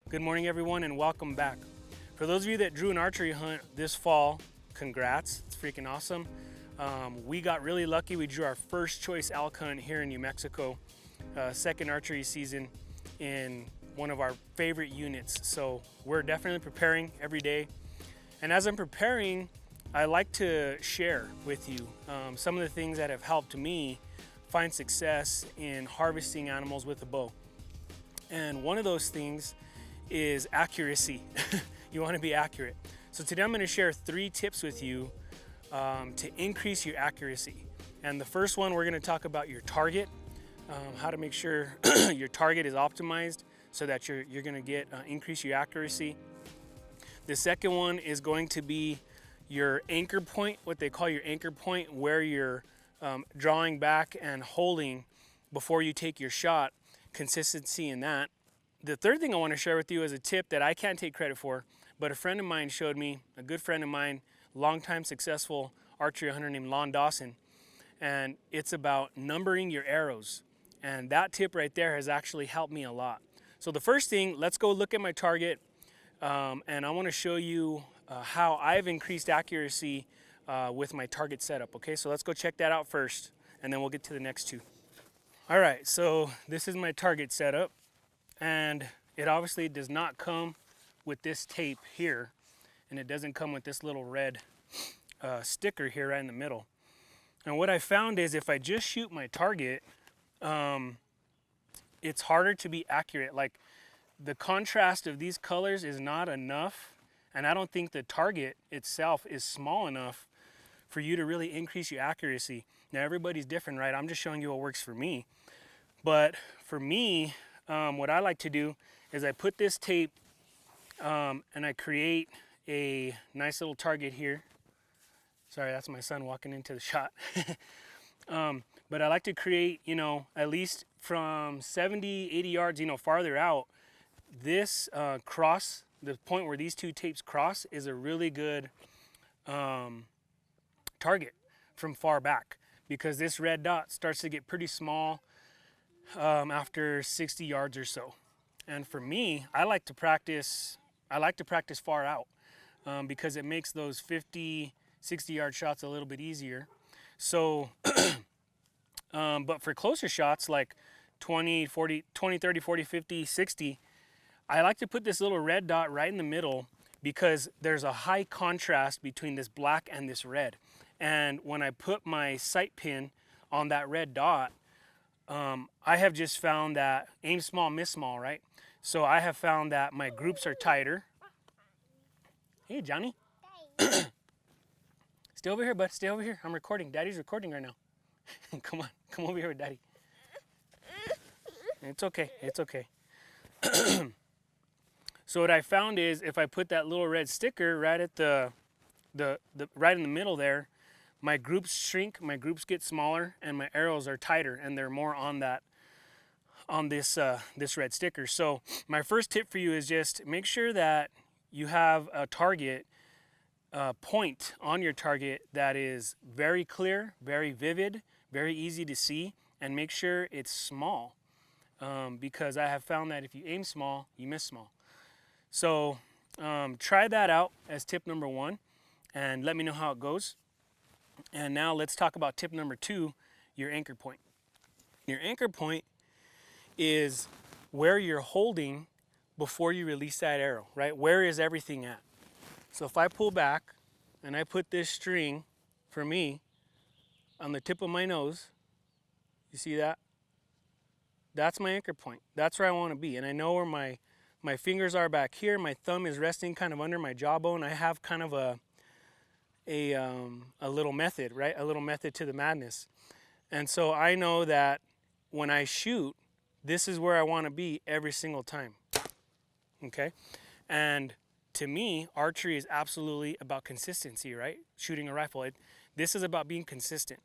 Good morning, everyone, and welcome back. For those of you that drew an archery hunt this fall, congrats. It's freaking awesome. We got really lucky. We drew our first choice elk hunt here in New Mexico, second archery season in one of our favorite units. So we're definitely preparing every day. And as I'm preparing, I like to share with you some of the things that have helped me find success in harvesting animals with a bow. And one of those things is accuracy. You want to be accurate. So today I'm going to share 3 tips with you to increase your accuracy. And the first one, we're going to talk about your target, how to make sure your target is optimized so that you're going to get increase your accuracy. The second one is going to be your anchor point, what they call your anchor point, where you're drawing back and holding before you take your shot, consistency in that. The third thing I want to share with you is a tip that I can't take credit for, but a friend of mine showed me, a good friend of mine, longtime successful archery hunter named Lon Dawson, and it's about numbering your arrows. And that tip right there has actually helped me a lot. So the first thing, let's go look at my target, and I want to show you how I've increased accuracy with my target setup. Okay, so let's go check that out first, and then we'll get to the next 2. All right, so this is my target setup. And it obviously does not come with this tape here, and it doesn't come with this little red sticker here right in the middle. And what I found is if I just shoot my target, it's harder to be accurate. Like, the contrast of these colors is not enough, and I don't think the target itself is small enough for you to really increase your accuracy. Now, everybody's different, right? I'm just showing you what works for me. But for me, what I like to do is I put this tape and I create a nice little target here. Sorry, that's my son walking into the shot. But I like to create, at least from 70, 80 yards, farther out. This cross, the point where these 2 tapes cross, is a really good target from far back, because this red dot starts to get pretty small after 60 yards or so. And for me, I like to practice far out because it makes those 50, 60 yard shots a little bit easier. So, but for closer shots like 20, 30, 40, 50, 60, I like to put this little red dot right in the middle because there's a high contrast between this black and this red. And when I put my sight pin on that red dot, I have just found that aim small, miss small, right? So I have found that my groups are tighter. Hey, Johnny. Stay over here, bud. Stay over here. I'm recording. Daddy's recording right now. Come on. Come over here with Daddy. It's okay. It's okay. So what I found is if I put that little red sticker right at the right in the middle there, my groups shrink, my groups get smaller, and my arrows are tighter, and they're more on this red sticker. So my first tip for you is just make sure that you have a target point on your target that is very clear, very vivid, very easy to see, and make sure it's small, because I have found that if you aim small, you miss small. So try that out as tip number 1, and let me know how it goes. And now let's talk about tip number 2, your anchor point. Your anchor point is where you're holding before you release that arrow, right? Where is everything at? So if I pull back and I put this string, for me, on the tip of my nose, you see that? That's my anchor point. That's where I want to be. And I know where my fingers are back here. My thumb is resting kind of under my jawbone. I have kind of a little method, right? A little method to the madness. And so I know that when I shoot, this is where I want to be every single time. Okay? And to me, archery is absolutely about consistency, right? Shooting a rifle. This is about being consistent.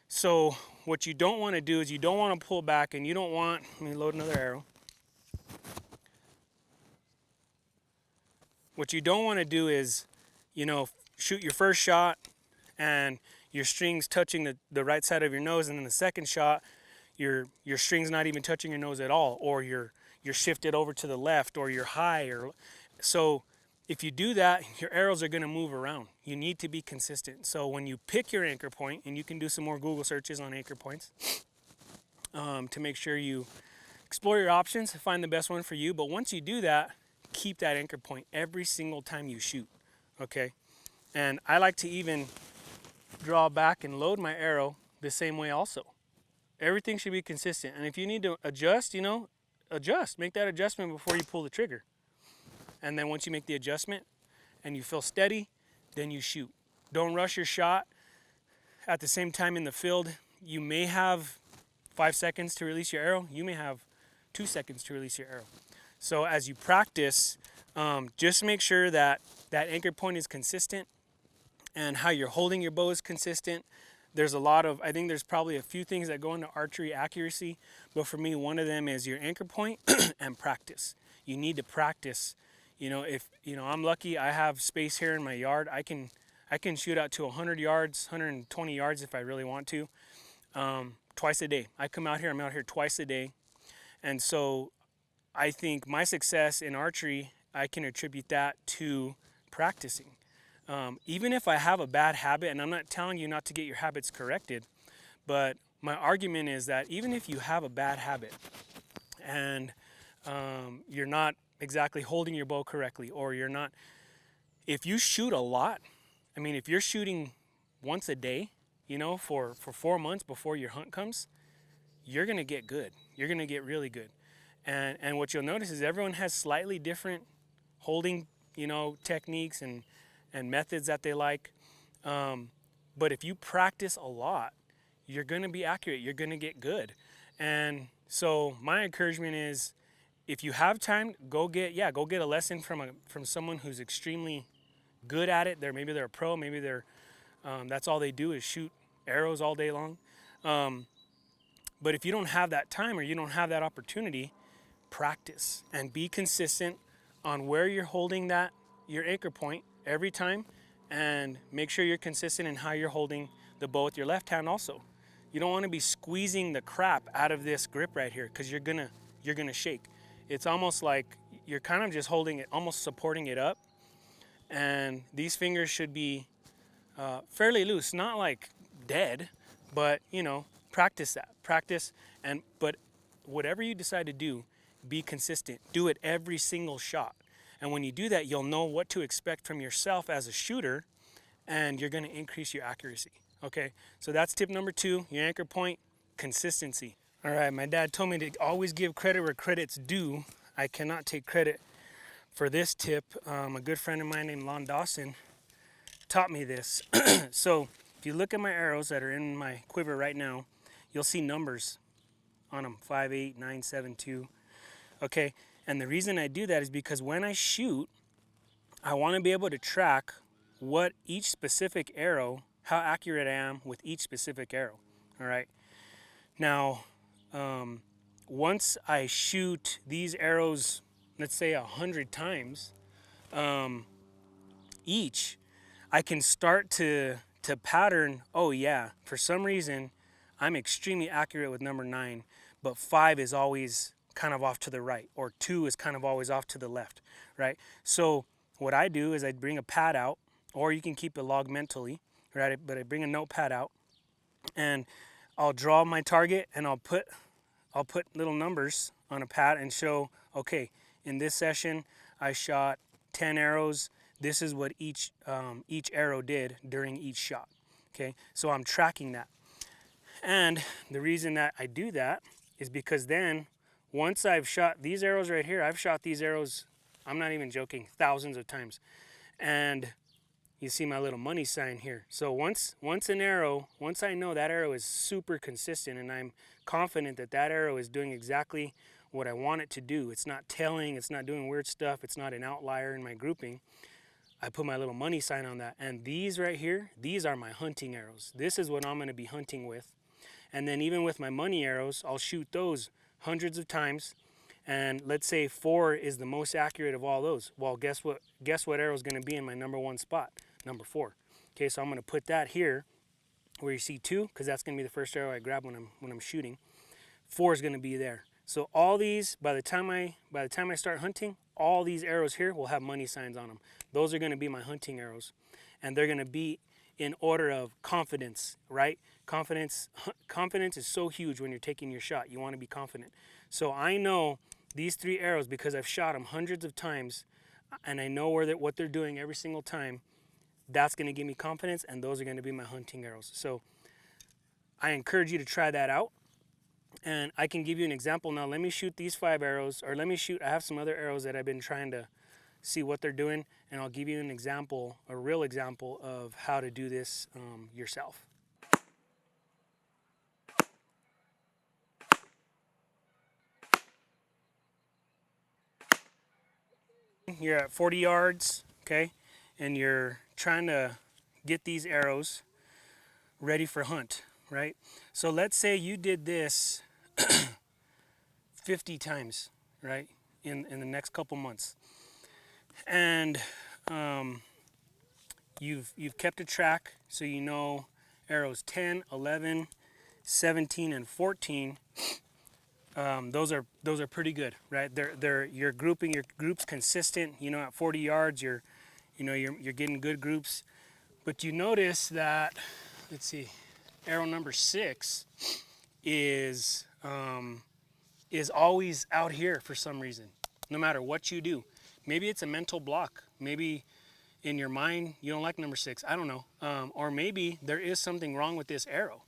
So what you don't want to do is you don't want to pull back, and you don't want, let me load another arrow. What you don't want to do is, shoot your first shot and your string's touching the right side of your nose, and then the second shot, your string's not even touching your nose at all, or your you're shifted over to the left or you're high. Or so if you do that, your arrows are going to move around. You need to be consistent. So when you pick your anchor point, and you can do some more Google searches on anchor points to make sure you explore your options, find the best one for you. But once you do that, keep that anchor point every single time you shoot, okay? And I like to even draw back and load my arrow the same way also. Everything should be consistent. And if you need to adjust, you know, adjust. Make that adjustment before you pull the trigger. And then once you make the adjustment and you feel steady, then you shoot. Don't rush your shot. At the same time in the field, you may have 5 seconds to release your arrow. You may have 2 seconds to release your arrow. So as you practice, just make sure that that anchor point is consistent and how you're holding your bow is consistent. There's a lot of, I think there's probably a few things that go into archery accuracy, but for me, one of them is your anchor point and practice. You need to practice. You know, if, you know, I'm lucky I have space here in my yard. I can shoot out to 100 yards, 120 yards if I really want to, twice a day. I'm out here twice a day. And so I think my success in archery, I can attribute that to practicing. Even if I have a bad habit, and I'm not telling you not to get your habits corrected, but my argument is that even if you have a bad habit and you're not exactly holding your bow correctly, or you're not, if you shoot a lot, I mean, if you're shooting once a day, you know, for 4 months before your hunt comes, you're gonna get good. You're gonna get really good. And what you'll notice is everyone has slightly different holding, you know, techniques and methods that they like. But if you practice a lot, you're gonna be accurate. You're gonna get good. And so my encouragement is, if you have time, go get a lesson from someone who's extremely good at it. Maybe they're a pro. Maybe they're that's all they do is shoot arrows all day long. But if you don't have that time or you don't have that opportunity, practice and be consistent on where you're holding your anchor point every time, and make sure you're consistent in how you're holding the bow with your left hand also. You don't want to be squeezing the crap out of this grip right here, because you're gonna shake. It's almost like you're kind of just holding it, almost supporting it up, and these fingers should be fairly loose, not like dead, but you know, practice that. But whatever you decide to do, be consistent. Do it every single shot. And when you do that, you'll know what to expect from yourself as a shooter, and you're going to increase your accuracy. Okay, so that's tip number 2, your anchor point, consistency. All right, my dad told me to always give credit where credit's due. I cannot take credit for this tip. A good friend of mine named Lon Dawson taught me this. So if you look at my arrows that are in my quiver right now, you'll see numbers on them, 5, 8, 9, 7, 2. Okay, and the reason I do that is because when I shoot, I want to be able to track what each specific arrow, how accurate I am with each specific arrow. All right. Now, once I shoot these arrows, let's say 100 times each, I can start to pattern, oh yeah, for some reason, I'm extremely accurate with number 9, but 5 is always kind of off to the right, or 2 is kind of always off to the left, right? So what I do is I bring a pad out, or you can keep a log mentally, right? But I bring a notepad out, and I'll draw my target, and I'll put little numbers on a pad and show, okay, in this session I shot 10 arrows. This is what each arrow did during each shot. Okay, so I'm tracking that. And the reason that I do that is because then once I've shot these arrows right here, I've shot these arrows, I'm not even joking, thousands of times. And you see my little money sign here. So once I know that arrow is super consistent, and I'm confident that that arrow is doing exactly what I want it to do, it's not tailing, it's not doing weird stuff, it's not an outlier in my grouping, I put my little money sign on that. And these right here, these are my hunting arrows. This is what I'm going to be hunting with. And then even with my money arrows, I'll shoot those hundreds of times. And let's say 4 is the most accurate of all those. Well, guess what arrow is going to be in my number 1 spot? Number 4. Okay, so I'm going to put that here where you see 2, because that's going to be the first arrow I grab when I'm shooting. 4 is going to be there. So all these, by the time I start hunting, all these arrows here will have money signs on them. Those are going to be my hunting arrows, and they're going to be in order of confidence, right? Confidence is so huge when you're taking your shot. You want to be confident. So I know these 3 arrows because I've shot them hundreds of times, and I know what they're doing every single time. That's going to give me confidence, and those are going to be my hunting arrows. So I encourage you to try that out. And I can give you an example now. Let me shoot these 5 arrows, or I have some other arrows that I've been trying to see what they're doing, and I'll give you an example, a real example of how to do this yourself. You're at 40 yards, okay, and you're trying to get these arrows ready for hunt, right? So let's say you did this 50 times, right, in the next couple months, and you've kept a track, so you know arrows 10, 11, 17, and 14. Those are pretty good, right? You're grouping your groups consistent. You know, at 40 yards, you're getting good groups. But you notice that, let's see, arrow number 6 is always out here for some reason, no matter what you do. Maybe it's a mental block. Maybe in your mind you don't like number 6. I don't know. Or maybe there is something wrong with this arrow.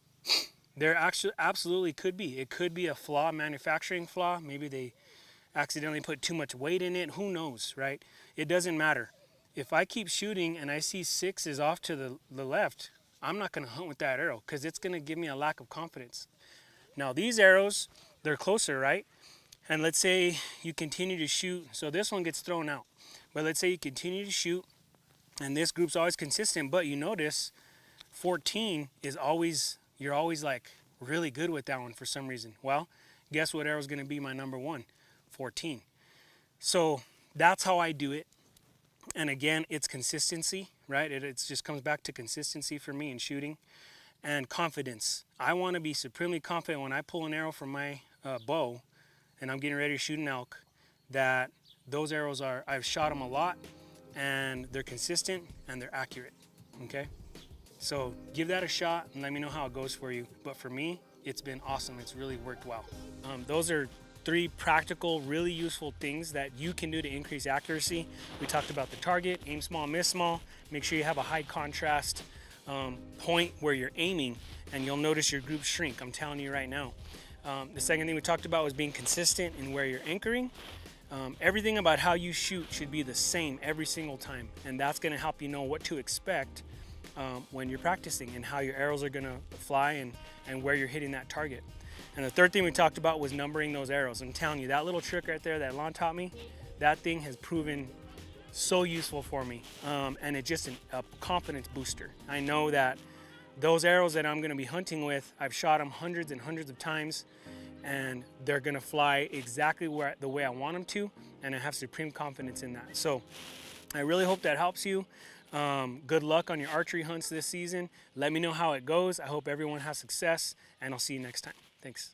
There actually absolutely could be. It could be a flaw, manufacturing flaw. Maybe they accidentally put too much weight in it. Who knows, right? It doesn't matter. If I keep shooting and I see 6 is off to the left, I'm not going to hunt with that arrow because it's going to give me a lack of confidence. Now these arrows, they're closer, right? And let's say you continue to shoot. So this one gets thrown out. But let's say you continue to shoot and this group's always consistent, but you notice 14 is always, you're always like really good with that one for some reason. Well, guess what arrow is going to be my number 1? 14. So that's how I do it. And again, it's consistency, right? It just comes back to consistency for me in shooting and confidence. I want to be supremely confident when I pull an arrow from my bow and I'm getting ready to shoot an elk, that those arrows I've shot them a lot and they're consistent and they're accurate, okay? So give that a shot and let me know how it goes for you. But for me, it's been awesome. It's really worked well. Those are 3 practical, really useful things that you can do to increase accuracy. We talked about the target, aim small, miss small. Make sure you have a high contrast point where you're aiming, and you'll notice your group shrink. I'm telling you right now. The second thing we talked about was being consistent in where you're anchoring. Everything about how you shoot should be the same every single time, and that's going to help you know what to expect when you're practicing and how your arrows are going to fly and where you're hitting that target. And the third thing we talked about was numbering those arrows. I'm telling you, that little trick right there that Lon taught me, that thing has proven so useful for me, and it's just a confidence booster. I know that those arrows that I'm going to be hunting with, I've shot them hundreds and hundreds of times, and they're going to fly exactly the way I want them to, and I have supreme confidence in that. So I really hope that helps you. Good luck on your archery hunts this season. Let me know how it goes. I hope everyone has success, and I'll see you next time. Thanks.